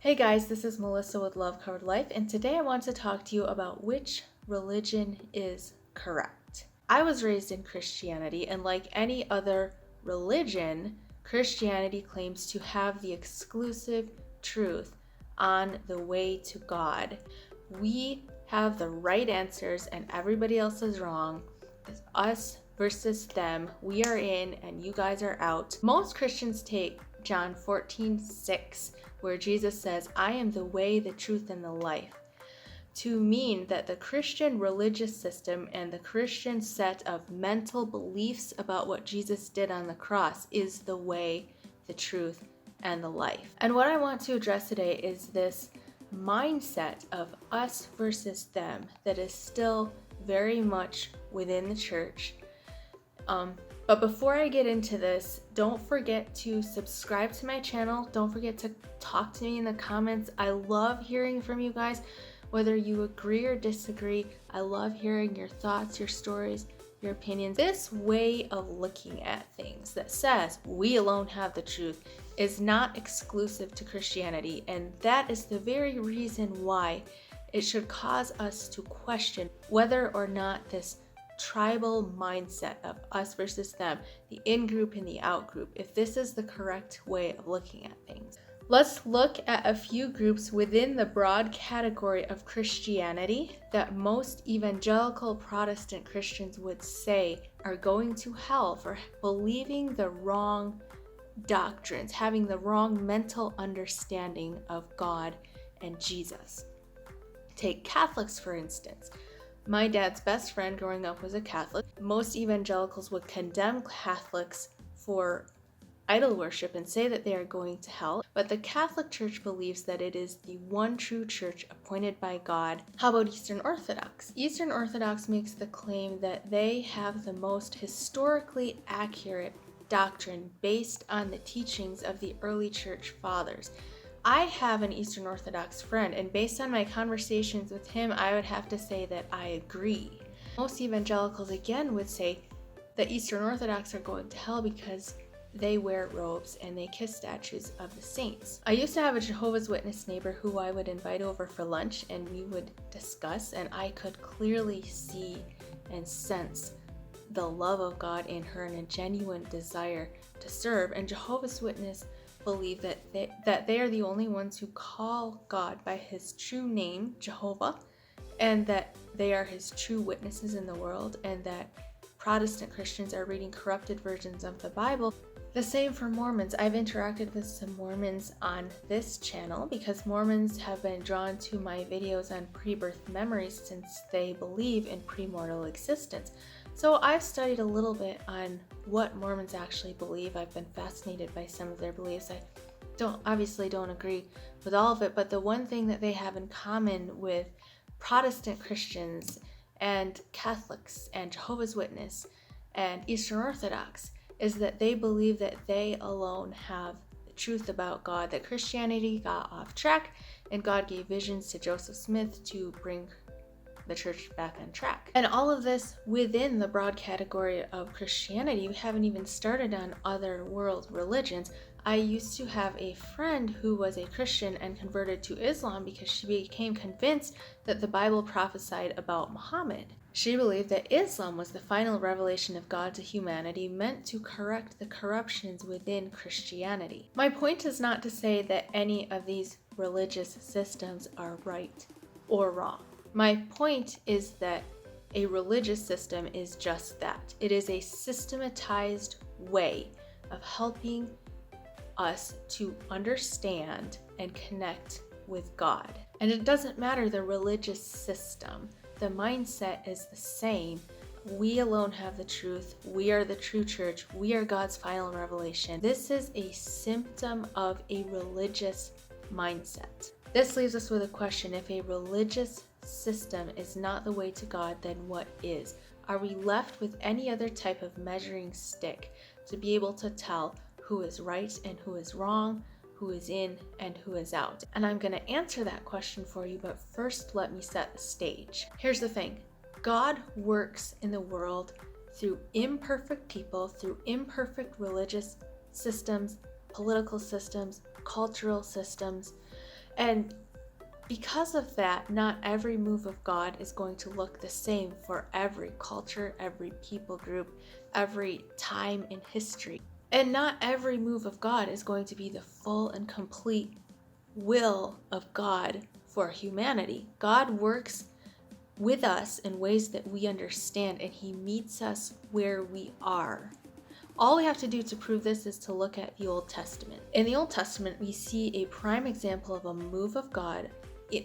Hey guys, this is Melissa with Love Covered Life, and today I want to talk to you about which religion is correct. I was raised in Christianity, and like any other religion, Christianity claims to have the exclusive truth on the way to God. We have the right answers, and everybody else is wrong. It's us versus them. We are in, and you guys are out. Most Christians take John 14:6, where Jesus says, I am the way, the truth, and the life, to mean that the Christian religious system and the Christian set of mental beliefs about what Jesus did on the cross is the way, the truth, and the life. And what I want to address today is this mindset of us versus them that is still very much within the church. But before I get into this, don't forget to subscribe to my channel. Don't forget to talk to me in the comments. I love hearing from you guys, whether you agree or disagree. I love hearing your thoughts, your stories, your opinions. This way of looking at things that says we alone have the truth is not exclusive to Christianity, and that is the very reason why it should cause us to question whether or not this tribal mindset of us versus them, the in-group and the out-group, if this is the correct way of looking at things. Let's look at a few groups within the broad category of Christianity that most evangelical Protestant Christians would say are going to hell for believing the wrong doctrines, having the wrong mental understanding of God and Jesus. Take Catholics, for instance. My dad's best friend growing up was a Catholic. Most evangelicals would condemn Catholics for idol worship and say that they are going to hell, but the Catholic Church believes that it is the one true church appointed by God. How about Eastern Orthodox? Eastern Orthodox makes the claim that they have the most historically accurate doctrine based on the teachings of the early church fathers. I have an Eastern Orthodox friend, and based on my conversations with him, I would have to say that I agree. Most evangelicals, again, would say that Eastern Orthodox are going to hell because they wear robes and they kiss statues of the saints. I used to have a Jehovah's Witness neighbor who I would invite over for lunch, and we would discuss, and I could clearly see and sense the love of God in her and a genuine desire to serve. And Jehovah's Witness believe that they are the only ones who call God by his true name, Jehovah, and that they are his true witnesses in the world, and that Protestant Christians are reading corrupted versions of the Bible. The same for Mormons. I've interacted with some Mormons on this channel because Mormons have been drawn to my videos on pre-birth memories since they believe in premortal existence. So I've studied a little bit on what Mormons actually believe. I've been fascinated by some of their beliefs. I obviously don't agree with all of it, but the one thing that they have in common with Protestant Christians and Catholics and Jehovah's Witness and Eastern Orthodox is that they believe that they alone have the truth about God, that Christianity got off track and God gave visions to Joseph Smith to bring the church back on track. And all of this within the broad category of Christianity. We haven't even started on other world religions. I used to have a friend who was a Christian and converted to Islam because she became convinced that the Bible prophesied about Muhammad. She believed that Islam was the final revelation of God to humanity, meant to correct the corruptions within Christianity. My point is not to say that any of these religious systems are right or wrong. My point is that a religious system is just that. It is a systematized way of helping us to understand and connect with God. And it doesn't matter the religious system. The mindset is the same. We alone have the truth. We are the true church. We are God's final revelation. This is a symptom of a religious mindset. This leaves us with a question. If a religious system is not the way to God, then what is? Are we left with any other type of measuring stick to be able to tell who is right and who is wrong, who is in and who is out? And I'm going to answer that question for you, but first let me set the stage. Here's the thing. God works in the world through imperfect people, through imperfect religious systems, political systems, cultural systems, And because of that, not every move of God is going to look the same for every culture, every people group, every time in history. And not every move of God is going to be the full and complete will of God for humanity. God works with us in ways that we understand, and He meets us where we are. All we have to do to prove this is to look at the Old Testament. In the Old Testament, we see a prime example of a move of God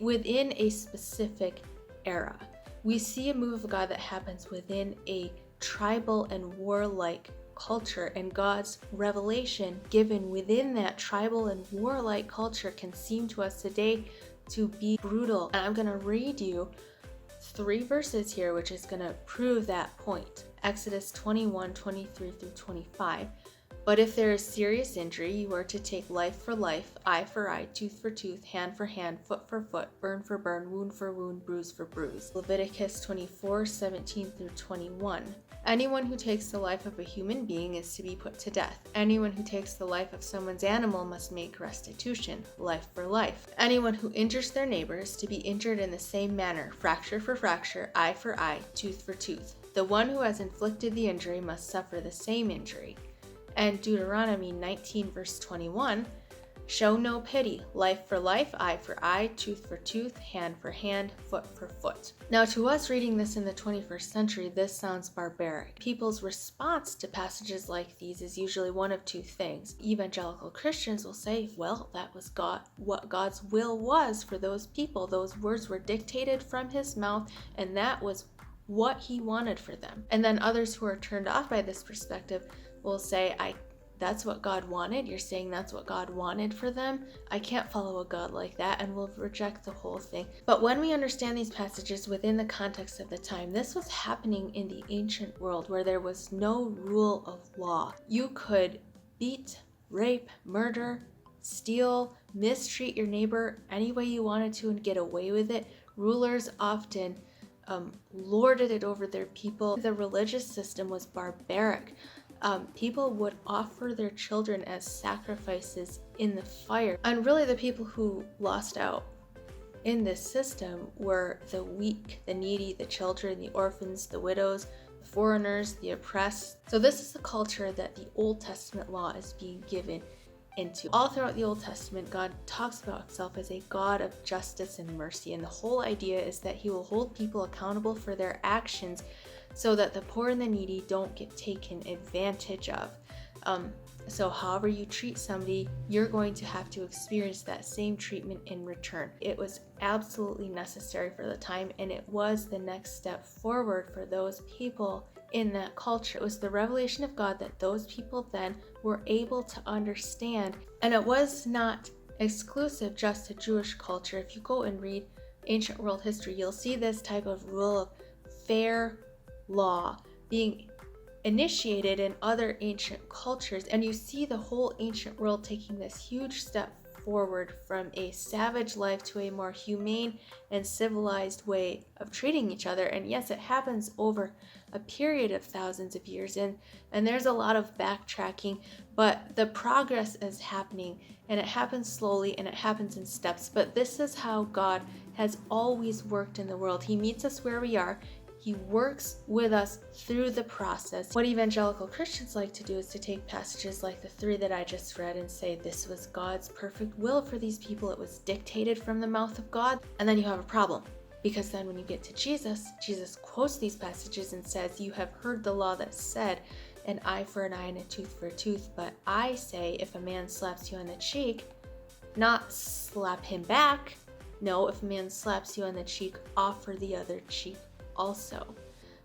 within a specific era. We see a move of God that happens within a tribal and warlike culture, and God's revelation given within that tribal and warlike culture can seem to us today to be brutal. And I'm going to read you 3 verses here, which is going to prove that point. Exodus 21:23-25. But if there is serious injury, you are to take life for life, eye for eye, tooth for tooth, hand for hand, foot for foot, burn for burn, wound for wound, bruise for bruise. Leviticus 24:17-21. Anyone who takes the life of a human being is to be put to death. Anyone who takes the life of someone's animal must make restitution, life for life. Anyone who injures their neighbor is to be injured in the same manner, fracture for fracture, eye for eye, tooth for tooth. The one who has inflicted the injury must suffer the same injury. And Deuteronomy 19:21, show no pity, life for life, eye for eye, tooth for tooth, hand for hand, foot for foot. Now to us reading this in the 21st century, this sounds barbaric. People's response to passages like these is usually one of 2 things. Evangelical Christians will say, well, that was what God's will was for those people. Those words were dictated from His mouth, and that was what He wanted for them. And then others who are turned off by this perspective will say, that's what God wanted. You're saying that's what God wanted for them. I can't follow a God like that, and will reject the whole thing. But when we understand these passages within the context of the time, this was happening in the ancient world where there was no rule of law. You could beat, rape, murder, steal, mistreat your neighbor any way you wanted to and get away with it. Rulers often lorded it over their people. The religious system was barbaric. People would offer their children as sacrifices in the fire. And really the people who lost out in this system were the weak, the needy, the children, the orphans, the widows, the foreigners, the oppressed. So this is the culture that the Old Testament law is being given into. All throughout the Old Testament, God talks about Himself as a God of justice and mercy. And the whole idea is that He will hold people accountable for their actions so that the poor and the needy don't get taken advantage of. So however you treat somebody, you're going to have to experience that same treatment in return. It was absolutely necessary for the time, and it was the next step forward for those people in that culture. It was the revelation of God that those people then were able to understand. And it was not exclusive just to Jewish culture. If you go and read ancient world history, you'll see this type of rule of fair law being initiated in other ancient cultures, and you see the whole ancient world taking this huge step forward from a savage life to a more humane and civilized way of treating each other. And yes, it happens over a period of thousands of years, and there's a lot of backtracking, but the progress is happening, and it happens slowly and it happens in steps. But this is how God has always worked in the world. He meets us where we are. He works with us through the process. What evangelical Christians like to do is to take passages like the 3 that I just read and say this was God's perfect will for these people. It was dictated from the mouth of God. And then you have a problem, because then when you get to Jesus, Jesus quotes these passages and says, you have heard the law that said an eye for an eye and a tooth for a tooth. But I say, if a man slaps you on the cheek, not slap him back. No, if a man slaps you on the cheek, offer the other cheek also.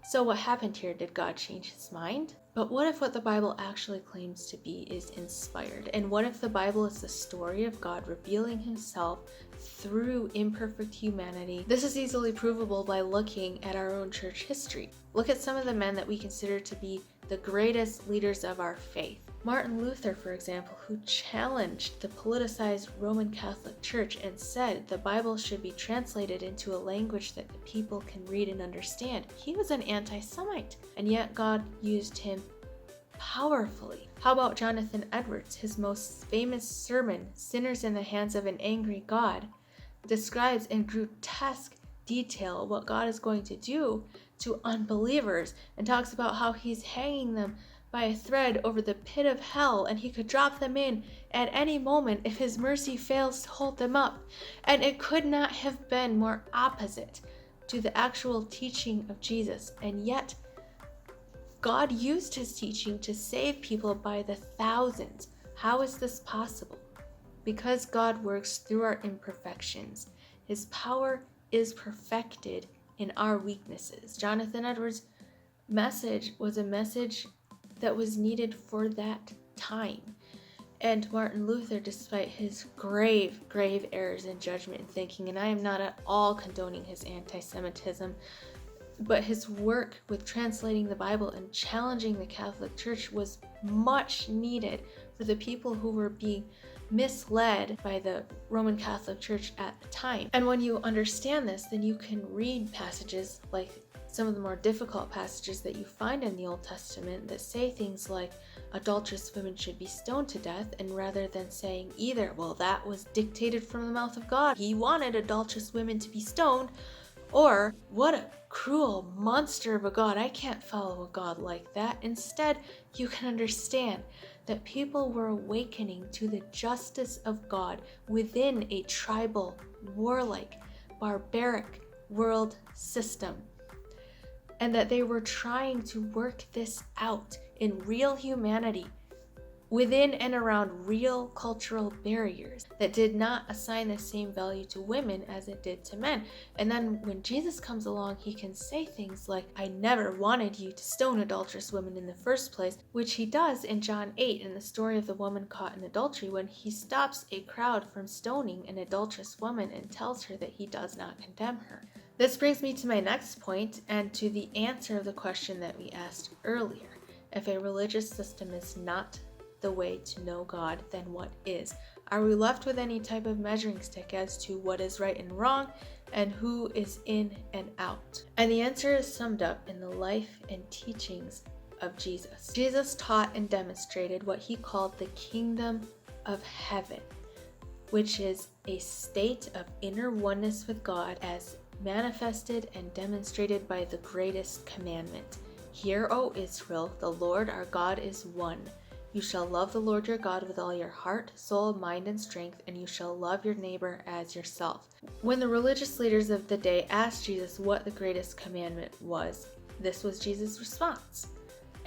So what happened here? Did God change His mind? But what if what the Bible actually claims to be is inspired? And what if the Bible is the story of God revealing Himself through imperfect humanity? This is easily provable by looking at our own church history. Look at some of the men that we consider to be the greatest leaders of our faith. Martin Luther, for example, who challenged the politicized Roman Catholic Church and said the Bible should be translated into a language that the people can read and understand. He was an anti-Semite, and yet God used him powerfully. How about Jonathan Edwards? His most famous sermon, Sinners in the Hands of an Angry God, describes in grotesque detail what God is going to do to unbelievers and talks about how he's hanging them by a thread over the pit of hell, and he could drop them in at any moment if his mercy fails to hold them up. And it could not have been more opposite to the actual teaching of Jesus. And yet, God used his teaching to save people by the thousands. How is this possible? Because God works through our imperfections. His power is perfected in our weaknesses. Jonathan Edwards' message was a message that was needed for that time. And Martin Luther, despite his grave errors in judgment and thinking, and I am not at all condoning his anti-Semitism, but his work with translating the Bible and challenging the Catholic Church was much needed for the people who were being misled by the Roman Catholic Church at the time. And when you understand this, then you can read passages like some of the more difficult passages that you find in the Old Testament that say things like adulterous women should be stoned to death, and rather than saying either, well, that was dictated from the mouth of God, he wanted adulterous women to be stoned, or what a cruel monster of a God, I can't follow a God like that. Instead, you can understand that people were awakening to the justice of God within a tribal, warlike, barbaric world system, and that they were trying to work this out in real humanity within and around real cultural barriers that did not assign the same value to women as it did to men. And then when Jesus comes along, he can say things like, I never wanted you to stone adulterous women in the first place, which he does in John 8 in the story of the woman caught in adultery, when he stops a crowd from stoning an adulterous woman and tells her that he does not condemn her. This brings me to my next point and to the answer of the question that we asked earlier. If a religious system is not the way to know God, then what is? Are we left with any type of measuring stick as to what is right and wrong and who is in and out? And the answer is summed up in the life and teachings of Jesus. Jesus taught and demonstrated what he called the kingdom of heaven, which is a state of inner oneness with God as manifested and demonstrated by the greatest commandment. Hear, O Israel, the Lord our God is one. You shall love the Lord your God with all your heart, soul, mind, and strength, and you shall love your neighbor as yourself. When the religious leaders of the day asked Jesus what the greatest commandment was, this was Jesus' response.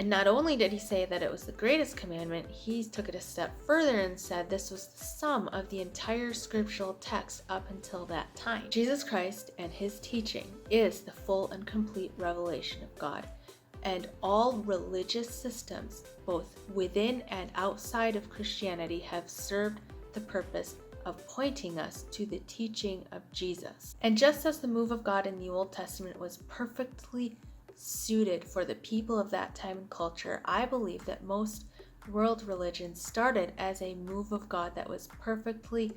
And not only did he say that it was the greatest commandment, he took it a step further and said this was the sum of the entire scriptural text up until that time. Jesus Christ and his teaching is the full and complete revelation of God. And all religious systems, both within and outside of Christianity, have served the purpose of pointing us to the teaching of Jesus. And just as the move of God in the Old Testament was perfectly suited for the people of that time and culture, I believe that most world religions started as a move of God that was perfectly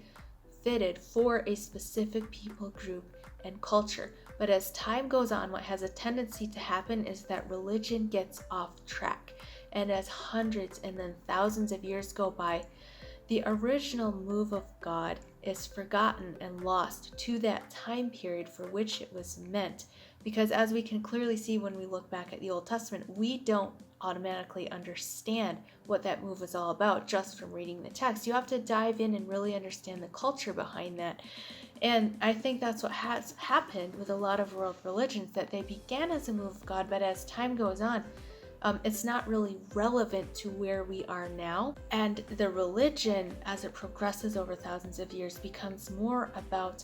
fitted for a specific people group and culture. But as time goes on, what has a tendency to happen is that religion gets off track. And as hundreds and then thousands of years go by, the original move of God is forgotten and lost to that time period for which it was meant. Because as we can clearly see when we look back at the Old Testament, we don't automatically understand what that move was all about just from reading the text. You have to dive in and really understand the culture behind that. And I think that's what has happened with a lot of world religions, that they began as a move of God, but as time goes on, it's not really relevant to where we are now. And the religion, as it progresses over thousands of years, becomes more about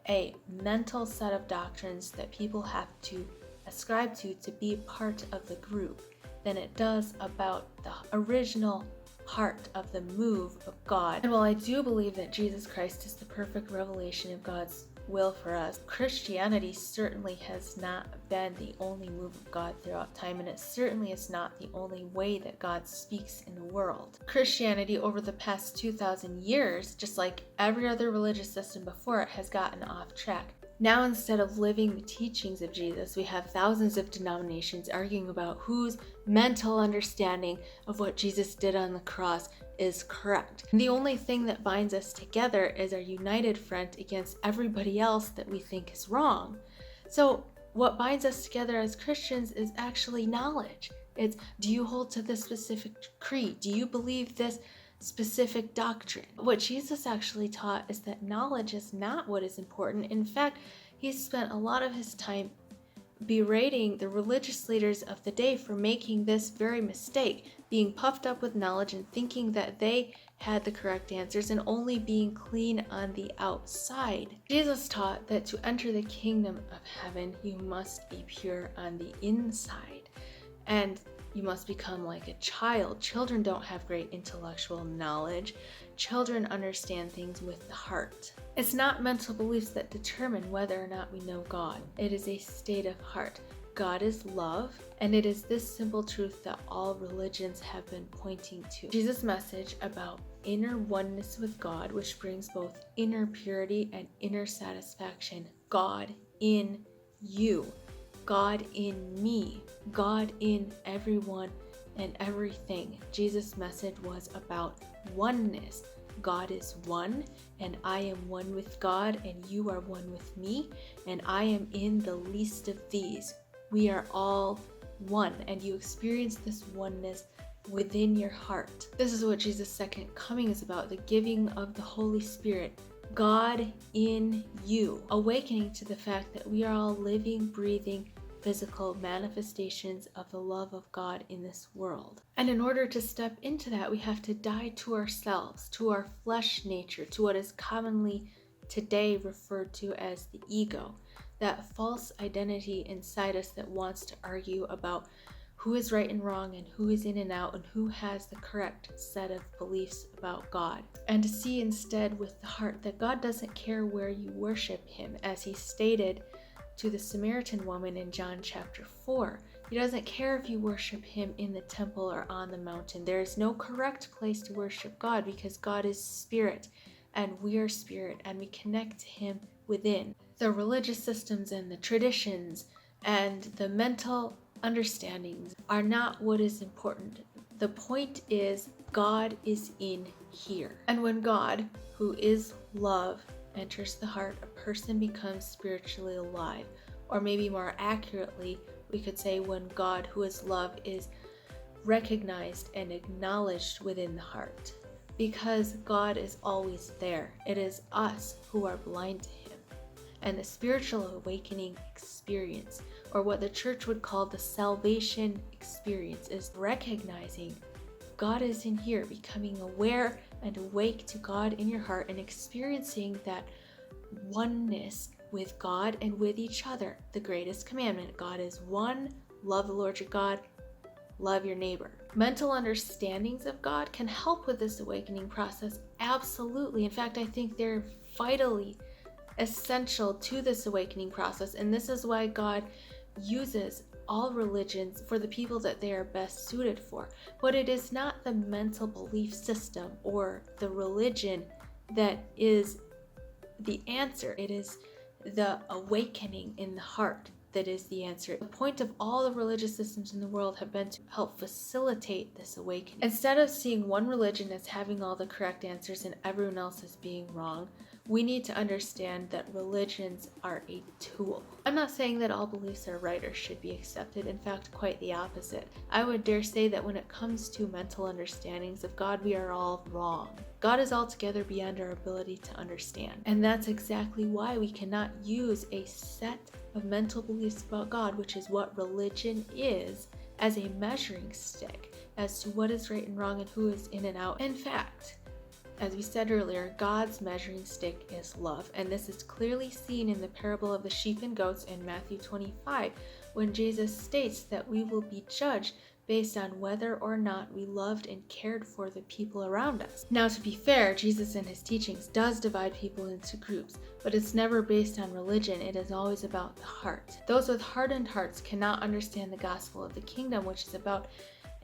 a mental set of doctrines that people have to ascribe to be part of the group than it does about the original heart of the move of God. And while I do believe that Jesus Christ is the perfect revelation of God's will for us, Christianity certainly has not been the only move of God throughout time, and it certainly is not the only way that God speaks in the world. Christianity over the past 2,000 years, just like every other religious system before it, has gotten off track. Now, instead of living the teachings of Jesus, we have thousands of denominations arguing about whose mental understanding of what Jesus did on the cross is correct. The only thing that binds us together is our united front against everybody else that we think is wrong. So what binds us together as Christians is actually knowledge. It's, do you hold to this specific creed? Do you believe this specific doctrine? What Jesus actually taught is that knowledge is not what is important. In fact, he spent a lot of his time berating the religious leaders of the day for making this very mistake, being puffed up with knowledge and thinking that they had the correct answers and only being clean on the outside. Jesus taught that to enter the kingdom of heaven, you must be pure on the inside, and you must become like a child. Children don't have great intellectual knowledge. Children understand things with the heart. It's not mental beliefs that determine whether or not we know God. It is a state of heart. God is love, and it is this simple truth that all religions have been pointing to. Jesus' message about inner oneness with God, which brings both inner purity and inner satisfaction. God in you. God in me, God in everyone and everything. Jesus' message was about oneness. God is one, and I am one with God, and you are one with me, and I am in the least of these. We are all one, and you experience this oneness within your heart. This is what Jesus' second coming is about, the giving of the Holy Spirit. God in you, awakening to the fact that we are all living, breathing, physical manifestations of the love of God in this world. And in order to step into that, we have to die to ourselves, to our flesh nature, to what is commonly today referred to as the ego, that false identity inside us that wants to argue about who is right and wrong and who is in and out and who has the correct set of beliefs about God. And to see instead with the heart that God doesn't care where you worship him, as he stated to the Samaritan woman in John chapter 4. He doesn't care if you worship him in the temple or on the mountain. There is no correct place to worship God because God is spirit and we are spirit, and we connect to him within. The religious systems and the traditions and the mental understandings are not what is important. The point is God is in here. And when God, who is love, enters the heart, a person becomes spiritually alive. Or maybe more accurately, we could say when God, who is love, is recognized and acknowledged within the heart. Because God is always there. It is us who are blind to him. And the spiritual awakening experience, or what the church would call the salvation experience, is recognizing God is in here, becoming aware and awake to God in your heart and experiencing that oneness with God and with each other. The greatest commandment, God is one, love the Lord your God, love your neighbor. Mental understandings of God can help with this awakening process, absolutely. In fact, I think they're vitally essential to this awakening process, and this is why God uses all religions for the people that they are best suited for. But it is not the mental belief system or the religion that is the answer. It is the awakening in the heart that is the answer. The point of all the religious systems in the world have been to help facilitate this awakening. Instead of seeing one religion as having all the correct answers and everyone else as being wrong, we need to understand that religions are a tool. I'm not saying that all beliefs are right or should be accepted. In fact, quite the opposite. I would dare say that when it comes to mental understandings of God, we are all wrong. God is altogether beyond our ability to understand. And that's exactly why we cannot use a set of mental beliefs about God, which is what religion is, as a measuring stick as to what is right and wrong and who is in and out. In fact, as we said earlier, God's measuring stick is love, and this is clearly seen in the parable of the sheep and goats in Matthew 25, when Jesus states that we will be judged based on whether or not we loved and cared for the people around us. Now, to be fair, Jesus and his teachings does divide people into groups, but it's never based on religion. It is always about the heart. Those with hardened hearts cannot understand the gospel of the kingdom, which is about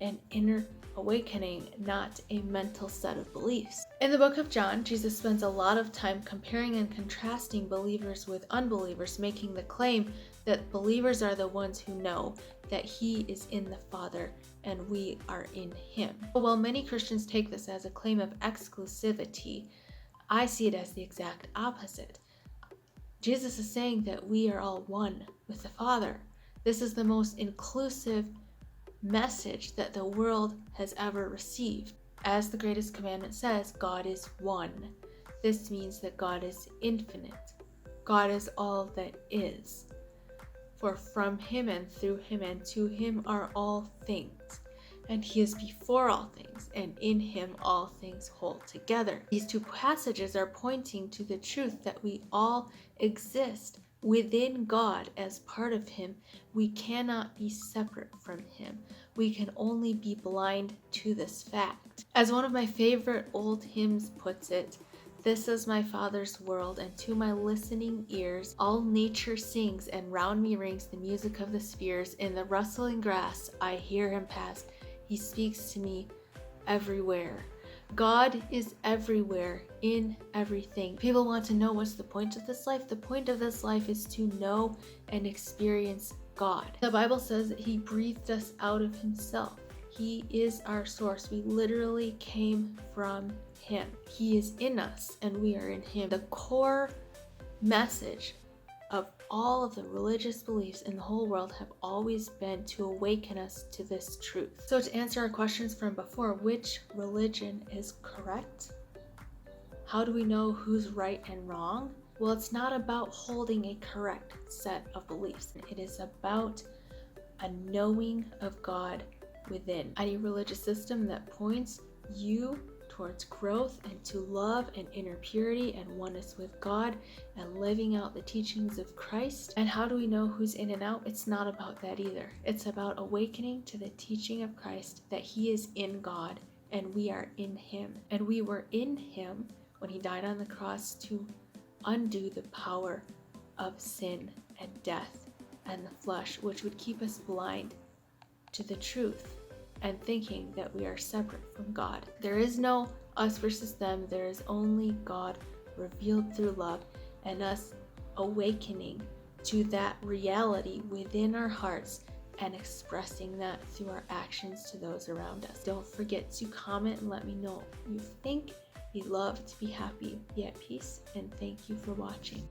an inner awakening, not a mental set of beliefs. In the book of John, Jesus spends a lot of time comparing and contrasting believers with unbelievers, making the claim that believers are the ones who know that He is in the Father and we are in Him. While many Christians take this as a claim of exclusivity, I see it as the exact opposite. Jesus is saying that we are all one with the Father. This is the most inclusive message that the world has ever received. As the greatest commandment says, God is one. This means that God is infinite. God is all that is. For from Him and through Him and to Him are all things. And He is before all things, and in Him all things hold together. These two passages are pointing to the truth that we all exist within God as part of Him. We cannot be separate from Him. We can only be blind to this fact. As one of my favorite old hymns puts it, "This is my Father's world, and to my listening ears all nature sings, and round me rings the music of the spheres. In the rustling grass I hear Him pass. He speaks to me everywhere." God is everywhere, in everything. People want to know, what's the point of this life? The point of this life is to know and experience God. The Bible says that He breathed us out of Himself. He is our source. We literally came from Him. He is in us and we are in Him. The core message of all of the religious beliefs in the whole world have always been to awaken us to this truth. So to answer our questions from before, which religion is correct? How do we know who's right and wrong? Well, it's not about holding a correct set of beliefs. It is about a knowing of God within. Any religious system that points you towards growth and to love and inner purity and oneness with God and living out the teachings of Christ. And how do we know who's in and out? It's not about that either. It's about awakening to the teaching of Christ that He is in God and we are in Him. And we were in Him when He died on the cross to undo the power of sin and death and the flesh, which would keep us blind to the truth and thinking that we are separate from God. There is no us versus them. There is only God revealed through love, and us awakening to that reality within our hearts and expressing that through our actions to those around us. Don't forget to comment and let me know what you think. We love to be happy, be at peace, and thank you for watching.